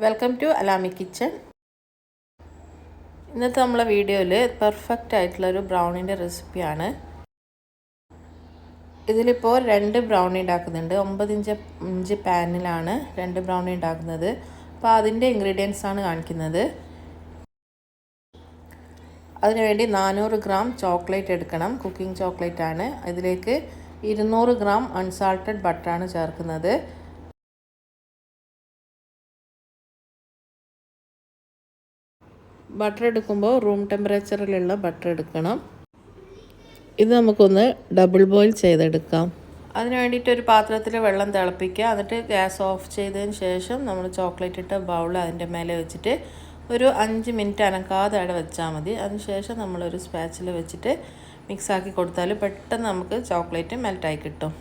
Welcome to Alami kitchen. ഇന്നത്തെ നമ്മളെ വീഡിയോയിൽ പെർഫെക്റ്റ് ആയിട്ടുള്ളൊരു ബ്രൗണിൻ്റെ റെസിപ്പിയാണ്. ഇതിലിപ്പോൾ 2 ബ്രൗണി ഉണ്ടാക്കുന്നുണ്ട്. 9 ഇഞ്ച് പാനിലാണ് 2 ബ്രൗണി ഉണ്ടാക്കുന്നത്. അപ്പോൾ അതിൻ്റെ ഇൻഗ്രീഡിയൻസ് ആണ് കാണിക്കുന്നത്. അതിനുവേണ്ടി 400 ഗ്രാം ചോക്ലേറ്റ് എടുക്കണം. കുക്കിംഗ് ചോക്ലേറ്റ് ആണ്. ഇതിലേക്ക് 200 ഗ്രാം അൺസാൾട്ടഡ് ബട്ടറാണ് ചേർക്കുന്നത്. ബട്ടർ എടുക്കുമ്പോൾ റൂം ടെമ്പറേച്ചറിലുള്ള ബട്ടർ എടുക്കണം. ഇത് നമുക്കൊന്ന് ഡബിൾ ബോയിൽ ചെയ്തെടുക്കാം. അതിന് വേണ്ടിയിട്ട് ഒരു പാത്രത്തിൽ വെള്ളം തിളപ്പിക്കുക. എന്നിട്ട് ഗ്യാസ് ഓഫ് ചെയ്തതിന് ശേഷം നമ്മൾ ചോക്ലേറ്റ് ഇട്ട ബൗൾ അതിൻ്റെ മേലെ വെച്ചിട്ട് ഒരു 5 മിനിറ്റ് അനക്കാതെ അവിടെ വെച്ചാൽ മതി. അതിനുശേഷം നമ്മളൊരു സ്പാച്ചിൽ വെച്ചിട്ട് മിക്സാക്കി കൊടുത്താൽ പെട്ടെന്ന് നമുക്ക് ചോക്ലേറ്റ് മെൽറ്റായി കിട്ടും.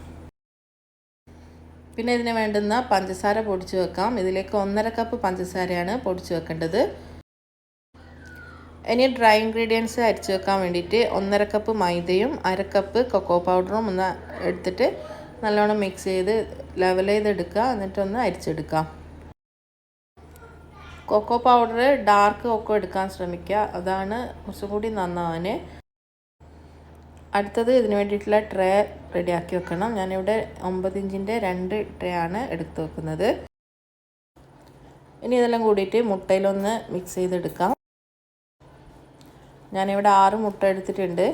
പിന്നെ ഇതിന് വേണ്ടുന്ന പഞ്ചസാര പൊടിച്ച് വെക്കാം. ഇതിലേക്ക് 1.5 കപ്പ് പഞ്ചസാരയാണ് പൊടിച്ച് വെക്കേണ്ടത്. ഇനി ഡ്രൈ ഇൻഗ്രീഡിയൻസ് അരിച്ച് വെക്കാൻ വേണ്ടിയിട്ട് 1.5 കപ്പ് മൈദയും 1/2 കപ്പ് കൊക്കോ പൗഡറും ഒന്ന് എടുത്തിട്ട് നല്ലോണം മിക്സ് ചെയ്ത് ലെവൽ ചെയ്തെടുക്കുക. എന്നിട്ടൊന്ന് അരിച്ചെടുക്കാം. കൊക്കോ പൗഡർ ഡാർക്ക് കൊക്കോ എടുക്കാൻ ശ്രമിക്കുക, അതാണ് കുറച്ചും കൂടി നന്നാവാൻ. അടുത്തത് ഇതിന് വേണ്ടിയിട്ടുള്ള ട്രേ റെഡിയാക്കി വെക്കണം. ഞാനിവിടെ 9 ഇഞ്ചിൻ്റെ 2 ട്രേ ആണ് എടുത്ത് വെക്കുന്നത്. ഇനി ഇതെല്ലാം കൂടിയിട്ട് മുട്ടയിലൊന്ന് മിക്സ് ചെയ്തെടുക്കാം. ഞാനിവിടെ 6 മുട്ട എടുത്തിട്ടുണ്ട്.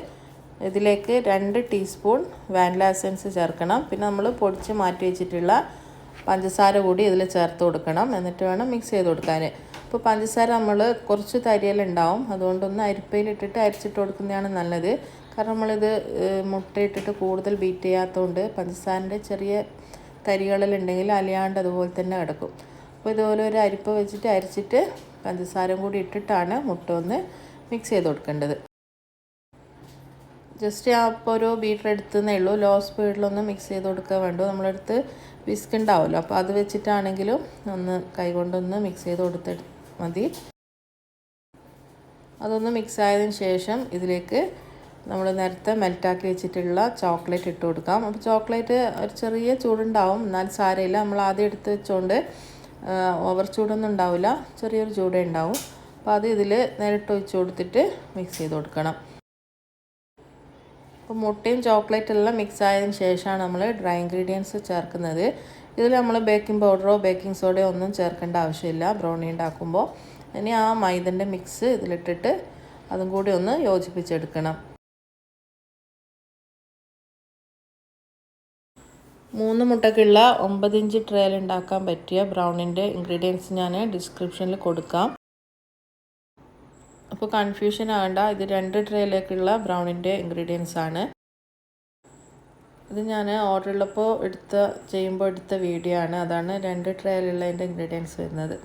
ഇതിലേക്ക് 2 ടീസ്പൂൺ വാനില എസൻസ് ചേർക്കണം. പിന്നെ നമ്മൾ പൊടിച്ച് മാറ്റി വെച്ചിട്ടുള്ള പഞ്ചസാര കൂടി ഇതിൽ ചേർത്ത് കൊടുക്കണം. എന്നിട്ട് വേണം മിക്സ് ചെയ്ത് കൊടുക്കാൻ. ഇപ്പോൾ പഞ്ചസാര നമ്മൾ കുറച്ച് തരിയലുണ്ടാവും, അതുകൊണ്ടൊന്ന് അരിപ്പയിലിട്ടിട്ട് അരിച്ചിട്ട് കൊടുക്കുന്നതാണ് നല്ലത്. കാരണം നമ്മളിത് മുട്ടയിട്ടിട്ട് കൂടുതൽ ബീറ്റ് ചെയ്യാത്തതുകൊണ്ട് പഞ്ചസാരൻ്റെ ചെറിയ തരികളിലുണ്ടെങ്കിൽ അലിയാണ്ട് അതുപോലെ തന്നെ കിടക്കും. അപ്പോൾ ഇതുപോലെ ഒരു അരിപ്പ വെച്ചിട്ട് അരിച്ചിട്ട് പഞ്ചസാരയും കൂടി ഇട്ടിട്ടാണ് മുട്ട ഒന്ന് മിക്സ് ചെയ്ത് കൊടുക്കേണ്ടത്. ജസ്റ്റ് അപ്പോൾ ഒരു ബീറ്റർ എടുത്തതേ ഉള്ളൂ. ലോ സ്പീഡിലൊന്ന് മിക്സ് ചെയ്ത് കൊടുക്കുക വേണ്ടു. നമ്മളടുത്ത് വിസ്ക് ഉണ്ടാവുമല്ലോ, അപ്പോൾ അത് വെച്ചിട്ടാണെങ്കിലും ഒന്ന് കൈകൊണ്ടൊന്ന് മിക്സ് ചെയ്ത് കൊടുത്ത് മതി. അതൊന്ന് മിക്സ് ആയതിന് ശേഷം ഇതിലേക്ക് നമ്മൾ നേരത്തെ മെൽറ്റാക്കി വെച്ചിട്ടുള്ള ചോക്ലേറ്റ് ഇട്ട് കൊടുക്കാം. അപ്പോൾ ചോക്ലേറ്റ് ഒരു ചെറിയ ചൂടുണ്ടാവും, എന്നാൽ സാരമില്ല. നമ്മൾ ആദ്യം എടുത്ത് വെച്ചുകൊണ്ട് ഓവർ ചൂടൊന്നും ഉണ്ടാവില്ല, ചെറിയൊരു ചൂടേ ഉണ്ടാവും. അപ്പോൾ അത് ഇതിൽ നേരിട്ട് ഒഴിച്ച് കൊടുത്തിട്ട് മിക്സ് ചെയ്ത് കൊടുക്കണം. അപ്പോൾ മുട്ടയും ചോക്ലേറ്റെല്ലാം മിക്സ് ആയതിന് ശേഷമാണ് നമ്മൾ ഡ്രൈ ഇൻഗ്രീഡിയൻസ് ചേർക്കുന്നത്. ഇതിൽ നമ്മൾ ബേക്കിംഗ് പൗഡറോ ബേക്കിംഗ് സോഡയോ ഒന്നും ചേർക്കേണ്ട ആവശ്യമില്ല ബ്രൗണി ഉണ്ടാക്കുമ്പോൾ. ഇനി ആ മൈദൻ്റെ മിക്സ് ഇതിലിട്ടിട്ട് അതും കൂടി ഒന്ന് യോജിപ്പിച്ചെടുക്കണം. 3 മുട്ടക്കുള്ള 9 ഇഞ്ച് ട്രേയിൽ ഉണ്ടാക്കാൻ പറ്റിയ ബ്രൗണിൻ്റെ ഇൻഗ്രീഡിയൻസ് ഞാൻ ഡിസ്ക്രിപ്ഷനിൽ കൊടുക്കാം. അപ്പോൾ കൺഫ്യൂഷൻ ആകണ്ട, ഇത് 2 ട്രേയിലേക്കുള്ള ബ്രൗണിൻ്റെ ഇൻഗ്രീഡിയൻസ് ആണ്. ഇത് ഞാൻ ഓർഡർ ഉള്ളപ്പോൾ ചെയ്യുമ്പോൾ എടുത്ത വീഡിയോ ആണ്. അതാണ് 2 ട്രേയിലുള്ളതിൻ്റെ ഇൻഗ്രീഡിയൻസ് വരുന്നത്.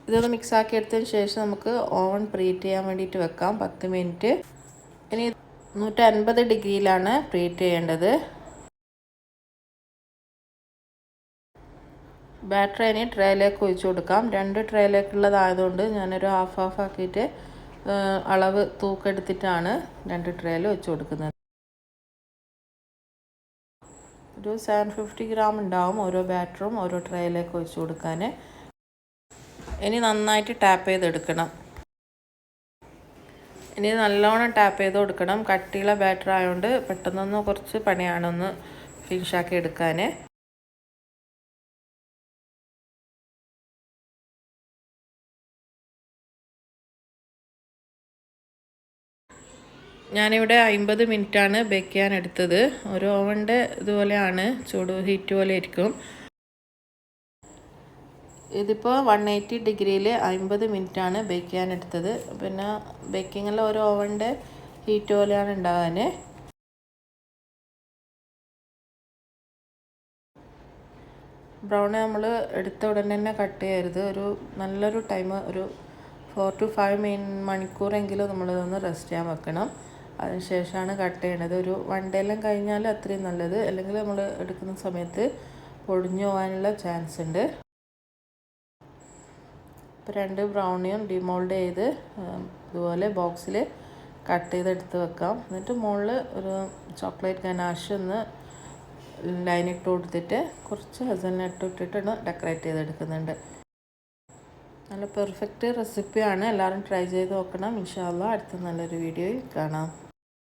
ഇതൊന്ന് മിക്സാക്കി എടുത്തതിന് ശേഷം നമുക്ക് ഓവൻ പ്രീറ്റ് ചെയ്യാൻ വേണ്ടിയിട്ട് വെക്കാം 10 മിനിറ്റ്. ഇനി 150 ഡിഗ്രിയിലാണ് പ്രീറ്റ് ചെയ്യേണ്ടത്. ബാറ്റർ ഇനി ട്രേയിലേക്ക് ഒഴിച്ച് കൊടുക്കാം. 2 ട്രേയിലേക്കുള്ളതായതുകൊണ്ട് ഞാനൊരു ഹാഫ് ആക്കിയിട്ട് അളവ് തൂക്കെടുത്തിട്ടാണ് 2 ട്രേയിൽ ഒഴിച്ച് കൊടുക്കുന്നത്. ഒരു 750 ഗ്രാം ഉണ്ടാവും ഓരോ ബാറ്ററും ഓരോ ട്രേയിലേക്ക് ഒഴിച്ച് കൊടുക്കാൻ. ഇനി നന്നായിട്ട് ടാപ്പ് ചെയ്തെടുക്കണം. ഇനി നല്ലോണം ടാപ്പ് ചെയ്ത് കൊടുക്കണം. കട്ടിയുള്ള ബാറ്റർ ആയതുകൊണ്ട് പെട്ടെന്നൊന്ന് കുറച്ച് പണിയാണ് ഒന്ന് ഫിനിഷാക്കി എടുക്കാൻ. ഞാനിവിടെ 50 മിനിറ്റാണ് ബേക്ക് ചെയ്യാൻ എടുത്തത്. ഒരു ഓവൻ്റെ ഇതുപോലെയാണ്, ചൂട് ഹീറ്റ് പോലെ ഇരിക്കും. ഇതിപ്പോൾ 180 ഡിഗ്രിയിൽ 50 മിനിറ്റാണ് ബേക്ക് ചെയ്യാൻ എടുത്തത്. പിന്നെ ബേക്കിങ്ങിൽ ഒരു ഓവൻ്റെ ഹീറ്റ് പോലെയാണ് ഉണ്ടാകാൻ. ബ്രൗണ് നമ്മൾ എടുത്ത ഉടനെ തന്നെ കട്ട് ചെയ്യരുത്. നല്ലൊരു ടൈം, ഒരു 4 to 5 മണിക്കൂറെങ്കിലും നമ്മളിതൊന്ന് റെസ്റ്റ് ചെയ്യാൻ വെക്കണം. അതിനുശേഷമാണ് കട്ട് ചെയ്യണത്. ഒരു 1 ഡേ എല്ലാം കഴിഞ്ഞാൽ അത്രയും നല്ലത്, അല്ലെങ്കിൽ നമ്മൾ എടുക്കുന്ന സമയത്ത് പൊടിഞ്ഞു പോകാനുള്ള ചാൻസ് ഉണ്ട്. ഇപ്പോൾ 2 ബ്രൗണിയും ഡിമോൾഡ് ചെയ്ത് ഇതുപോലെ ബോക്സിൽ കട്ട് ചെയ്തെടുത്ത് വെക്കാം. എന്നിട്ട് മുകളിൽ ഒരു ചോക്ലേറ്റ് ഗനാഷ് ഒന്ന് ലൈൻ ഇട്ട് കൊടുത്തിട്ട് കുറച്ച് ഹസൽനട്ട് ഇട്ടിട്ട് ഡെക്കറേറ്റ് ചെയ്തെടുക്കുന്നുണ്ട്. നല്ല പെർഫെക്റ്റ് റെസിപ്പിയാണ്. എല്ലാവരും ട്രൈ ചെയ്ത് നോക്കണം. ഇൻഷാ അല്ലാഹ് അടുത്ത നല്ലൊരു വീഡിയോയിൽ കാണാം.